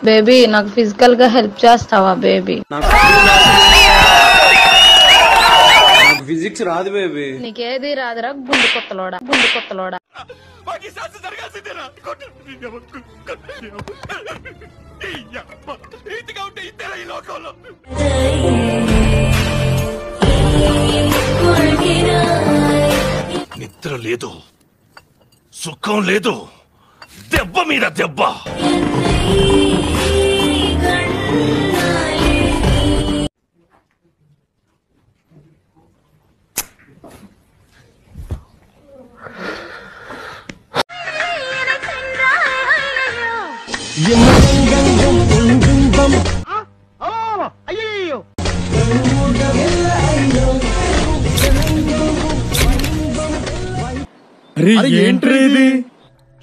Baby నాకు physical గా help చేస్తావా బేబీ? ఫిజిక్స్ రాదు బేబీ. నీకేది రాదురా గుండు కొత్తలోడా. నిద్ర లేదు, సుఖం లేదు, దెబ్బ మీద దెబ్బ.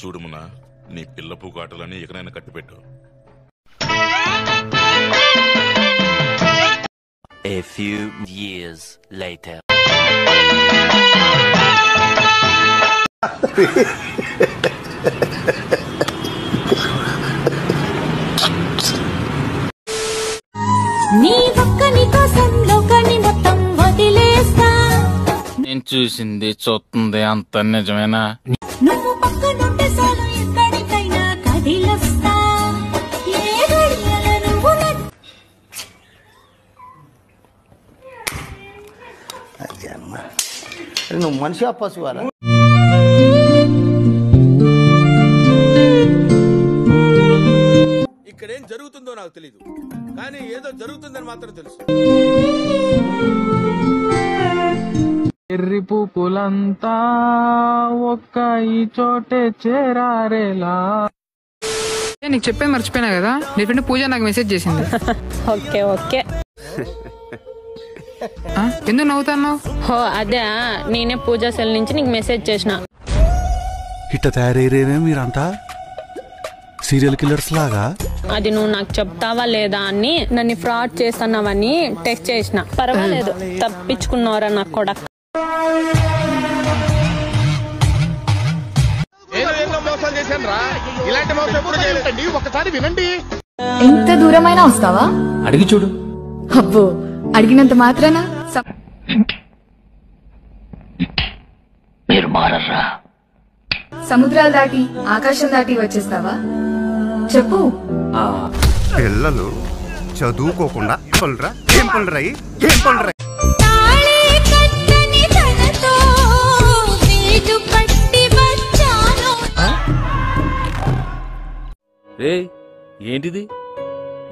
చూడుమునా, నీ పిల్ల పూకాటలని ఎకనైనా కట్టిపెట్టు. A few years later. నీ ఒక్కని కోసం లోకాన్ని మొత్తం వదిలేస్తా. నేను చూసింది చూస్తుంది అంత నిజమేనా? నువ్వు పక్కనుంటే చాలు ఎక్కడికైనా కదిలొస్తా. ఏ గడియల నువ్వు నువ్వు మనిషి పశువారా? ఇక్కడేం జరుగుతుందో నాకు తెలీదు, కానీ ఏదో జరుగుతుందని మాత్రం తెలుసు. ఎర్రి పూపులంతా ఒక్క ఈ చోటే చేరారేలా. నీకు చెప్పే మర్చిపోయినా కదా, నీ ఫ్రెండ్ పూజ నాకు మెసేజ్ చేసింది. Okay okay. ఎందుకు నవ్వుతున్నావు? హో అదే, నేనే పూజా సెల్ నుంచి నీకు మెసేజ్ చేసిన. ఇట్ట తయారయ్యేనే మీరంతా సీరియల్ కిల్లర్స్ లాగా. అది నువ్వు నాకు చెప్తావా లేదా అని నన్ను ఫ్రాడ్ చేస్తున్నావని టెక్స్ట్ చేసిన. పర్వాలేదు, తప్పించుకున్నారా నాకు కూడా. ఒకసారి వినండి. ఎంత దూరమైనా వస్తావా? అడిగి చూడు. అబ్బో, అడిగినంత మాత్రాన మీరు మారర్రా. సముద్రాలు దాటి ఆకాశం దాటి వచ్చేస్తావా? చెప్పు. పిల్లలు చదువుకోకుండా పనురా, ఏం పనురా, ఏం పనురా. ఏంటిది?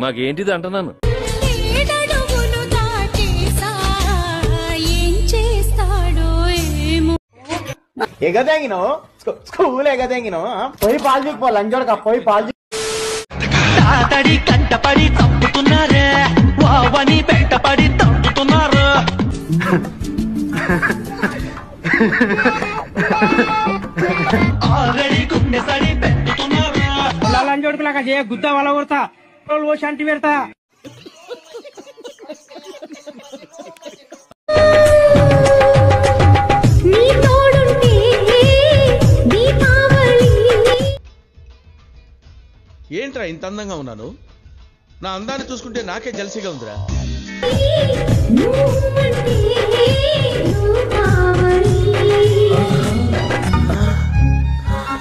మాకేంటిది అంటున్నాను. ఎగదెంగినో స్కూల్ ఎగదెంగినో పోయి పాలు పో లంజోడక పోయి పాలు తాతడి కంటపడి తప్పుతున్నారే, వావని పెంటపడి తప్పుతున్నారు. ఆల్రెడీ గుండె సడి పెట్టుతున్నారు. లంజోడకలాగా చేయ గుద్ద వాళ్ళ కొడతా శాంతి పెడతా. ఏంట్రా ఇంత అందంగా ఉన్నాను? నా అందాన్ని చూసుకుంటే నాకే జల్సీగా ఉందిరా.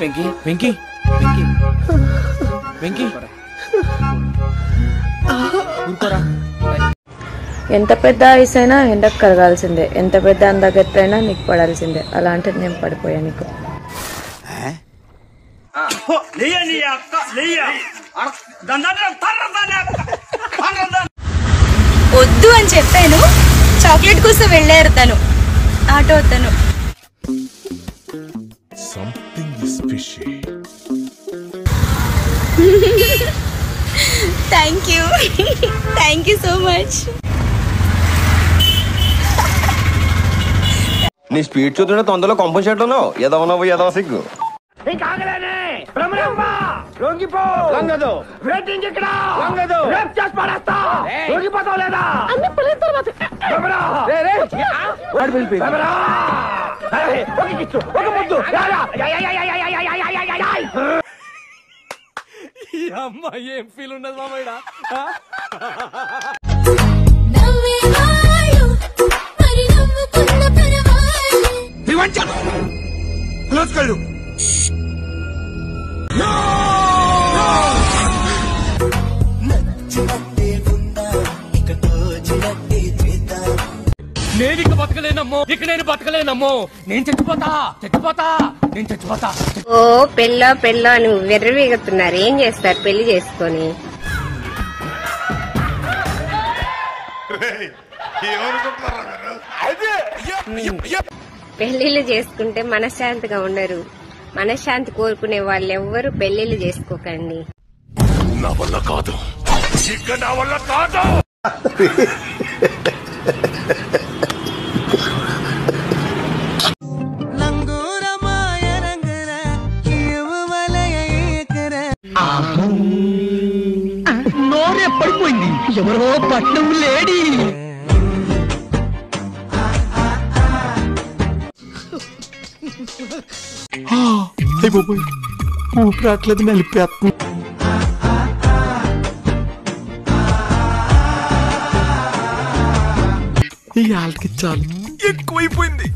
వెంకీ వెంకీ వెంకీ వెంకీ ఎంత పెద్ద ఐస్ అయినా ఎండకు కరగాల్సిందే, ఎంత పెద్ద అందగత్తైనా నీకు పడాల్సిందే. అలాంటిది నేను పడిపోయా నీకు. వద్దు అని చెప్పాను, చాక్లెట్ కోసం వెళ్ళారు తను, ఆటో తను. Thank you so much. నీ స్పీడ్ చూస్తుంటే తొందరలో కంపల్సరీ ఏదో ఉన్నావు, ఏదో సిగ్గు. ఏం ఫీల్ ఉన్నది మామయ్య నేను ఇక బతకలేనమ్మో నేను బతకలేనమ్మో నేను చచ్చిపోతా ఓ పెళ్ళో అని వెర్రవీగుతున్నారు. ఏం చేస్తారు పెళ్లి చేసుకొని? పెళ్లిళ్ళు చేసుకుంటే మనశ్శాంతిగా ఉండరు. మనశ్శాంతి కోరుకునే వాళ్ళు ఎవ్వరు పెళ్లిళ్ళు చేసుకోకండి. నా వల్ల కాదు నా వల్ల కాదు. నోరే పడిపోయింది. ఎవరో పట్నం లేడీ. ఊపిరాట్లేదు నలిపేస్తుంది. ఈ ఆళ్ళకి చాలు ఎక్కువైపోయింది.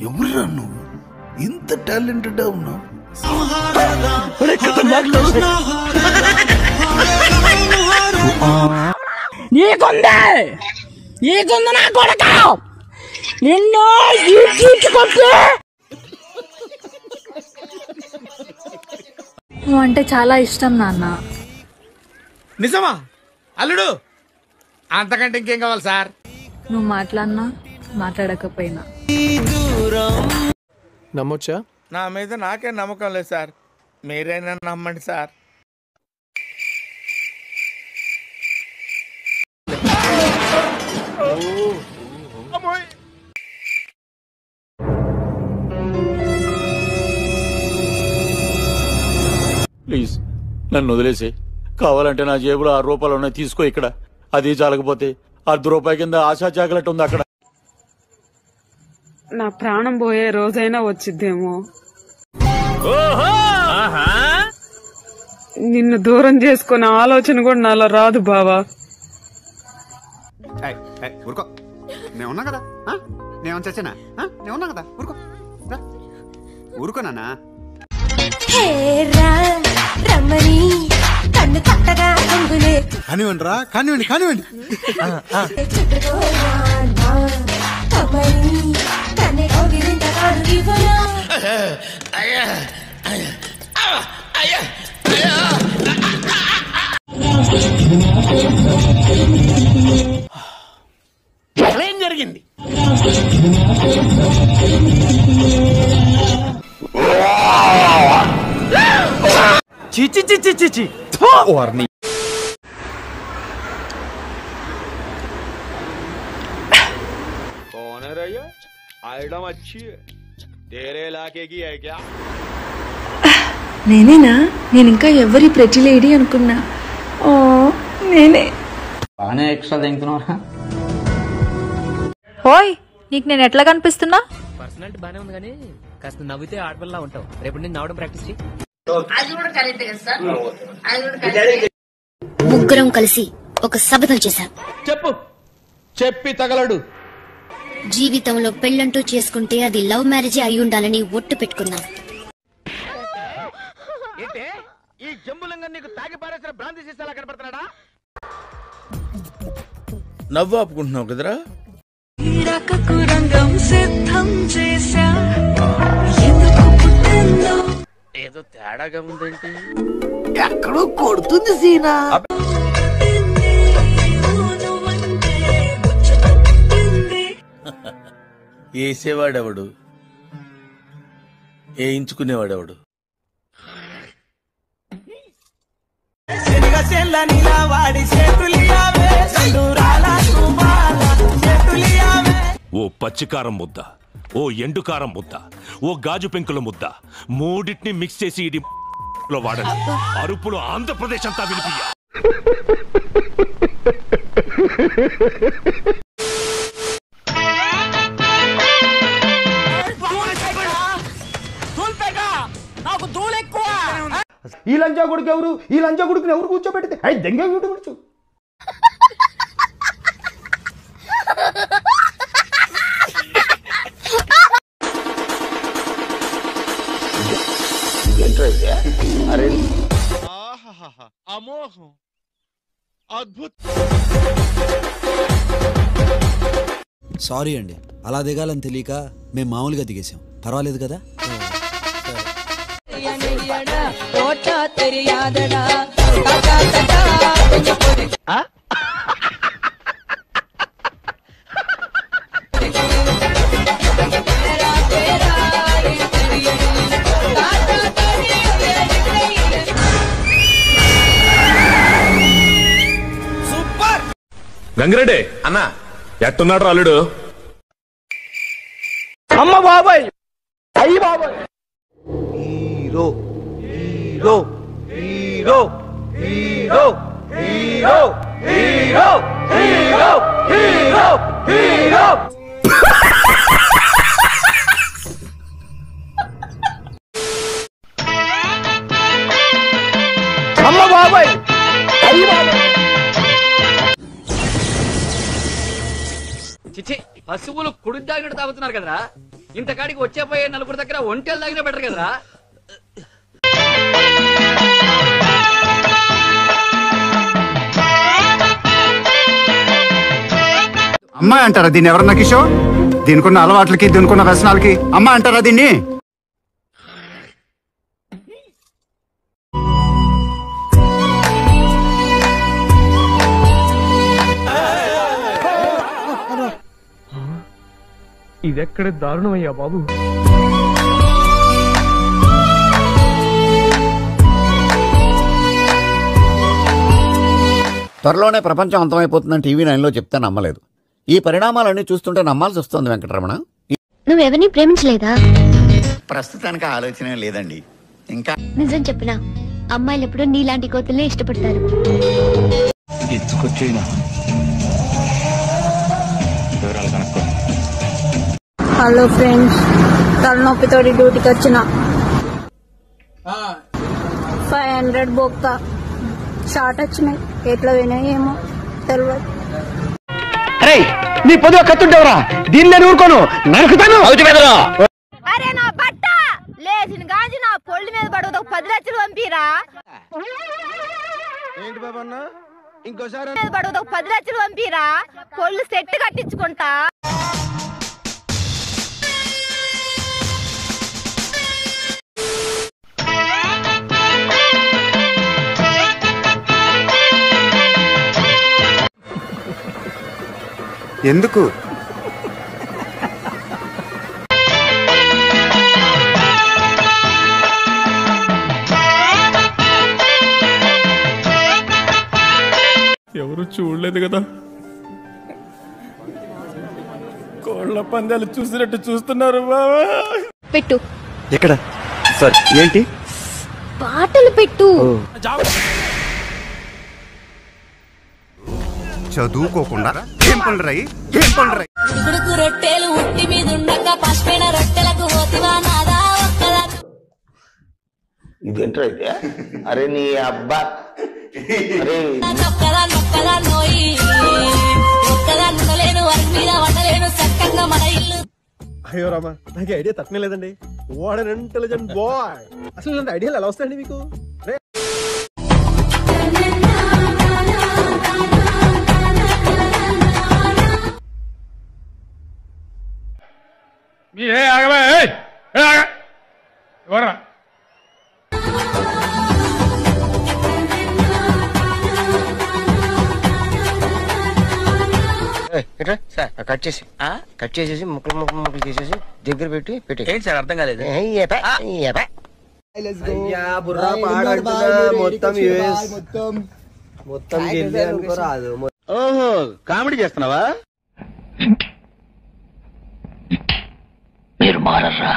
ఎవరురా నువ్వు? ఇంత టాలెంటెడ్ ఉన్నావు. నీకుంది నా కొడక నిన్ను నువ్వు అంటే చాలా ఇష్టం నాన్న. నిజమా అల్లుడు? అంతకంటే ఇంకేం కావాలి సార్? నువ్వు మాట్లాడినా మాట్లాడకపోయినా నమ్మొచ్చా? నా మీద నాకే నమ్మకం లేదు సార్, మీరైనా నమ్మండి సార్. ప్లీజ్ నన్ను వదిలేసి, కావాలంటే నా జేబులో 6 రూపాయలు ఉన్నాయి, తీసుకో. ఇక్కడ అది చాలకపోతే 10 రూపాయల కింద ఆశా జాగ్రత్త ఉంది అక్కడ. నా ప్రాణం పోయే రోజైనా వచ్చిద్దేమో. నిన్ను దూరం చేసుకునే ఆలోచన కూడా నాలో రాదు బావా. ఊరుకో, నేనున్నా కదా, నేను చచ్చానా? నేనున్నా కదా, ఊరుకో ఊరుకో నాన్న. కానివ్వండి రా, కానివ్వండి. ఏం జరిగింది? చిచి వారిని నేనేనా? నేను ఇంకా ఎవరి ప్రతి లేడీ అనుకున్నా. ఓ నేనే. బాగానే ఎక్స్ట్రా తింటున్నారా? ఓయ్, నీకు నేను ఎట్లా కనిపిస్తున్నా? పర్సనాలిటీ బానే ఉంది కానీ కాస్త నవ్వితే ఆడపిల్ల ఉంటావు. రేపు నేను నవ్వడం ప్రాక్టీస్ చేయి. ముగ్గురం కలిసి ఒక శపథం చేశాం. చెప్పి తగలడు. జీవితంలో పెళ్ళంటూ చేసుకుంటే అది లవ్ మ్యారేజ్ అయి ఉండాలని ఒట్టు పెట్టుకున్నాం. ఈ జంబులంగా నీకు తాగి పారేసిన బ్రాంతి సీసాలా కనపడుతున్నాడా? నవ్వు ఆపుకుంటున్నావు కదరా? ఏదో తేడాగా ఉందేంటి? ఎక్కడో కొడుతుంది సీనా. వేసేవాడెవడు, వేయించుకునేవాడెవడు? ఓ పచ్చికారం ముద్ద, ఓ ఎండుకారం ముద్ద, ఓ గాజు పెంకుల ముద్ద, మూడింటిని మిక్స్ చేసి ఇది లో వాడండి. అరుపులు ఆంధ్రప్రదేశ్ అంతా వినిపియ్య. ఈ లంచా కొడుకు ఎవరు, ఈ లంచా కొడుకుని ఎవరు కూర్చోబెడితే అయి దెంగ కూర్చో. అరే అమోఘం, అద్భుతం. సారీ అండి, అలా దిగాలని తెలియక మేము మామూలుగా దిగేసాం. పర్వాలేదు కదా? గంగిరెడ్డి అన్న ఎట్టున్నాడు అల్లుడు? అమ్మ బాబాయ్, అయ్యి బాబాయ్. Hero hero hero hero hero hero hero hero hero. అమ్మ బాబాయ్, అయ్యి బాబాయ్. చిచ్చి, పశువులు కుడి తాగినట్టు తాగుతున్నారు కదరా. ఇంతకాడికి వచ్చేపోయే నలుగురు దగ్గర ఒంటెలు తాగినా బెటర్ కదరా. అమ్మాయి అంటారా దీన్ని? ఎవరన్నా కిషోర్, దీనికున్న అలవాట్లకి దీనికున్న వ్యసనాలకి అమ్మాయి అంటారా దీన్ని? ఇదెక్కడ దారుణమయ్యా బాబు. త్వరలోనే ప్రపంచం అంతమైపోతుందని టీవీ 9లో చెప్తే నమ్మలేదు. ఈ పరిణామాలన్నీ చూస్తుంటే నమ్మాల్సి వస్తుంది. వెంకటరమణ, నువ్వెవరిని ప్రేమించలేదా? ప్రస్తుతానికి ఆలోచన లేదండి. ఇంకా నిజం చెప్పినా అమ్మాయిలు ఎప్పుడు నీలాంటి కోతుల్నే ఇష్టపడతారు. హలో ఫ్రెండ్స్, తలనొప్పితో డ్యూటీకి వచ్చిన 500 బొక్క షార్ట్ వచ్చినాయి. ఎట్లా పోయినాయి ఏమో తెలియదు. అరే నీ పొద్దు కత్తుంటావురా, దీన్ని నేను ఊరుకోను, నరుకుతాను. అరే నా బట్ట లేచిన గాజు నా పొళ్ళు మీద పడవదు. 10 లక్షలు పంపిరా. ఏంటి బాబన్నా, ఇంకోసారి పడవదు. 10 లక్షలు పంపిరా, పొళ్ళు సెట్ కట్టించుకుంటా. ఎందుకు? ఎవరు చూడలేదు కదా? కోళ్ల పందాలు చూసినట్టు చూస్తున్నారు బాబా. పెట్టు. ఎక్కడ? సార్ ఏంటి? పాటలు పెట్టు. చదువుకోకుండా ఏం పనులు ఏం పనులు? రొట్టెలు ఉట్టి మీద ఉండక పసిపోయిన రొట్టెలకు పోతివా నాదా ఒక్కలా. ఇదేంట్రా అయితే? అరే నీ అబ్బా, అరే నొక్కదా నొక్కదా నోయి ఒక్కదా నుండలేను, వారి మీద వండలేను చక్కగా మన ఇల్లు. అయ్యో రామా, నాకు ఐడియా తట్టనే లేదండి. What an intelligent boy. అసలు ఇలాంటి ఐడియాలు ఎలా వస్తాయండి మీకు? కట్ చేసేసి ముక్కలు చేసేసి దగ్గర పెట్టి పెట్టి. ఏంటి సార్ అర్థం కాలేదు? ఓహో, కామెడీ చేస్తున్నావా? మీరు మారరా.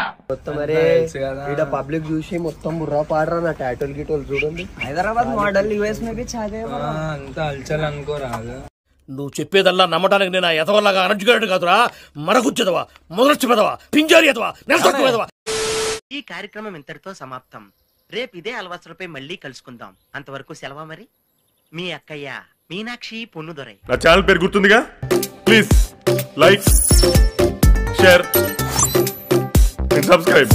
పబ్లిక్ చూసి మొత్తం బుర్రా పాడరా. నా టాటోలు గిటోలు చూడండి. హైదరాబాద్ మోడల్ యూఎస్ మే అంత హల్చల్ అనుకోరాదు. నువ్వు చెప్పేదల్లా నమ్మడానికి నేను ఎదవల్లాగా అనర్జుకేటెడ్ కాదురా. మరగుచ్చదవా, మొదలచ్చి పెదవా, పింజారి ఎదవా, నెలసొక్కు పెదవా. ఈ కార్యక్రమం ఇంతటితో సమాప్తం. రేపు ఇదే అలవాసులపై మళ్ళీ కలుసుకుందాం. అంతవరకు సెలవా మరి. మీ అక్కయ్య మీనాక్షి పొన్నుదొరై. నా ఛానల్ పేరు గుర్తుందిగా? Please like, share and subscribe.